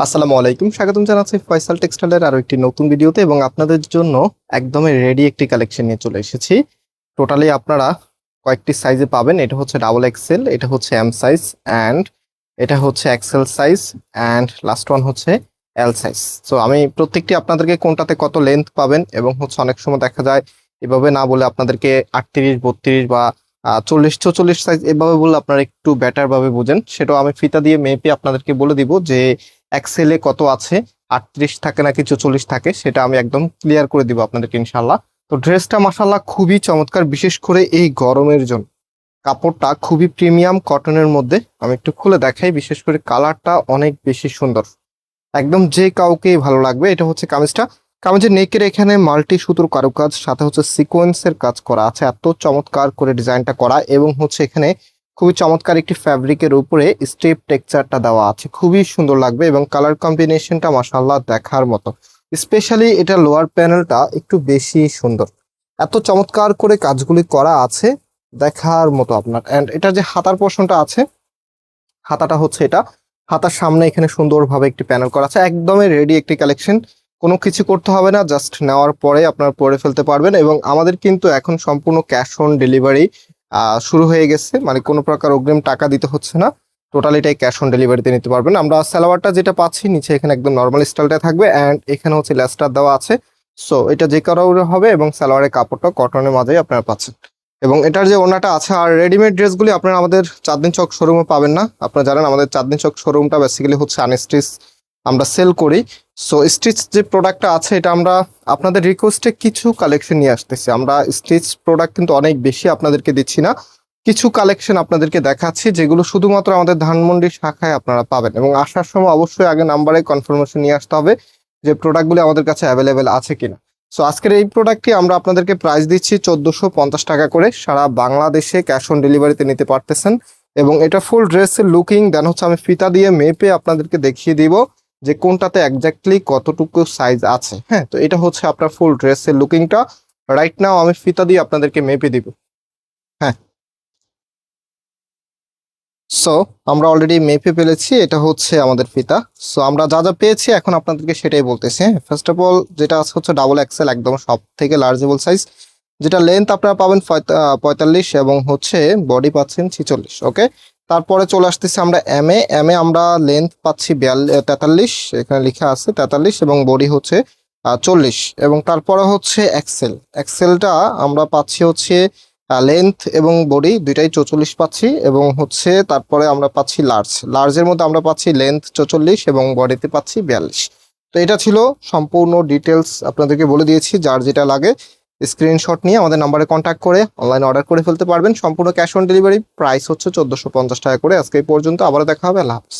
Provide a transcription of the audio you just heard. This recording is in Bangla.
আসসালামু আলাইকুম, স্বাগতম জানাচ্ছি ফয়সাল টেক্সটাইলের আরো একটি নতুন ভিডিওতে। এবং আপনাদের জন্য একদমই রেডি একটি কালেকশন নিয়ে চলে এসেছি। টোটালি আপনারা কয়েকটি সাইজে পাবেন। এটা হচ্ছে ডাবল এক্সেল, এটা হচ্ছে এম সাইজ, অ্যান্ড এটা হচ্ছে XL size, and last one হচ্ছে এল সাইজ। সো আমি প্রত্যেকটি আপনাদেরকে কোনটাতে কত লেন্থ পাবেন এবং হচ্ছে অনেক সময় দেখা যায় এভাবে না বলে আপনাদেরকে 38, 32 বা 40, 44 সাইজ এভাবে বললে আপনারা একটু বেটার ভাবে বুঝেন। সেটাও আমি ফিতা দিয়ে মেপে আপনাদেরকে বলে দিব যে এক্সেলে কত আছে, 38 থাকে নাকি 44 থাকে, সেটা আমি একদম ক্লিয়ার করে দিব আপনাদেরকে ইনশাল্লাহ। তো ড্রেসটা মাশাল্লাহ খুবই চমৎকার, বিশেষ করে এই গরমের জন্য। কাপড়টা খুবই প্রিমিয়াম কটনের মধ্যে, আমি একটু খুলে দেখাই। বিশেষ করে কালারটা অনেক বেশি সুন্দর, একদম যে কাউকেই ভালো লাগবে। এটা হচ্ছে কামিজটা। কামিজের নেকের এখানে মাল্টি সুতোর কারুকাজ, সাথে হচ্ছে সিকোয়েন্সের কাজ করা আছে, এত চমৎকার করে ডিজাইনটা করা। এবং হচ্ছে এখানে খুবই চমৎকার একটি ফ্যাব্রিকের উপরে স্টেপ টেক্সচারটা দেওয়া আছে, খুবই সুন্দর লাগবে। এবং কালার কম্বিনেশনটা মাশাআল্লাহ দেখার মতো। স্পেশালি এটা লোয়ার প্যানেলটা একটু বেশি সুন্দর, এত চমৎকার করে কাজগুলি করা আছে, দেখার মতো আপনার। অ্যান্ড এটা যে হাতার পোর্শনটা আছে, হাতাটা হচ্ছে এটা, হাতার সামনে এখানে সুন্দরভাবে একটি প্যানেল করা আছে। একদমই রেডি একটি কালেকশন, কোনো কিছু করতে হবে না, জাস্ট নেওয়ার পরে আপনারা পরে ফেলতে পারবেন। এবং আমাদের কিন্তু এখন সম্পূর্ণ ক্যাশ অন ডেলিভারি শুরু হয়ে গেছে, মানে কোনো প্রকার অগ্রিম টাকা দিতে হচ্ছে না, টোটাল এটাই ক্যাশ অন ডেলিভারিতে নিতে পারবেন। আমরা সালোয়ারটা যেটা পাচ্ছি নিচে এখানে একদম নর্মাল স্টাইলটা থাকবে, অ্যান্ড এখানে হচ্ছে লেসটার দেওয়া আছে। সো এটা যে কারোর হবে, এবং সালোয়ারের কাপড়টা কটনের মাঝেই আপনারা পাচ্ছেন। এবং এটার যে ওড়নাটা আছে, আর রেডিমেড ড্রেসগুলি আপনারা আমাদের চাঁদনী চক শোরুমে পাবেন না। আপনারা জানেন আমাদের চাঁদনী চক শোরুমটা বেসিক্যালি হচ্ছে আনস্টিচ আমরা সেল করি। সো স্টিচ যে প্রোডাক্টটা আছে, এটা আমরা আপনাদের রিকোয়েস্টে কিছু কালেকশন নিয়ে আসতেছি। আমরা স্টিচ প্রোডাক্ট কিন্তু অনেক বেশি আপনাদেরকে দিচ্ছি না, কিছু কালেকশন আপনাদেরকে দেখাচ্ছি যেগুলো শুধুমাত্র আমাদের ধানমন্ডি শাখায় আপনারা পাবেন। এবং আসার সময় অবশ্যই আগে নাম্বারে কনফার্মেশন নিয়ে আসতে হবে যে প্রোডাক্টগুলি আমাদের কাছে অ্যাভেলেবেল আছে কিনা। সো আজকের এই প্রোডাক্টটি আমরা আপনাদেরকে প্রাইস দিচ্ছি 1450 টাকা করে, সারা বাংলাদেশে ক্যাশ অন ডেলিভারিতে নিতে পারতেছেন। এবং এটা ফুল ড্রেসের লুকিং দেন হচ্ছে আমি ফিতা দিয়ে মেপে আপনাদেরকে দেখিয়ে দিব যে কোনটাতে এক্স্যাক্টলি কতটুকু সাইজ আছে। হ্যাঁ, তো এটা হচ্ছে আপনার ফুল ড্রেসের লুকিংটা। রাইট নাও আমি ফিতা দিয়ে আপনাদেরকে মেপে দিব। হ্যাঁ, সো আমরা অলরেডি মেপে ফেলেছি, এটা হচ্ছে আমাদের ফিতা। সো আমরা যা যা পেয়েছি এখন আপনাদেরকে সেটাই বলতেছি। হ্যাঁ, ফার্স্ট অফ অল যেটা আছে হচ্ছে ডাবল এক্সেল, একদম সব থেকে লার্জেবল সাইজ, যেটা লেন্থ আপনারা পাবেন 45 এবং হচ্ছে বডি পাচ্ছেন 46। ওকে, তারপরে চলে আসতেছি আমরা এম এ আমরা লেন্থ পাচ্ছি 43, এখানে লেখা আছে 43, এবং বডি হচ্ছে 40। এবং তারপরে হচ্ছে এক্সেলটা আমরা পাচ্ছি হচ্ছে লেন্থ এবং বডি দুইটাই 44 পাচ্ছি। এবং হচ্ছে তারপরে আমরা পাচ্ছি লার্জের মধ্যে আমরা পাচ্ছি লেন্থ 44 এবং বডিতে পাচ্ছি 42। তো এটা ছিল সম্পূর্ণ ডিটেলস, আপনাদেরকে বলে দিয়েছি। যার যেটা লাগে স্ক্রিনশট নিয়ে আমাদের নাম্বারে কন্ট্যাক্ট করে অনলাইন অর্ডার করে ফেলতে পারবেন। সম্পূর্ণ ক্যাশ অন ডেলিভারি, প্রাইস হচ্ছে 1450 টাকা করে। আজকে এই পর্যন্ত, আবার দেখা হবে। আল্লাহ হাফেজ।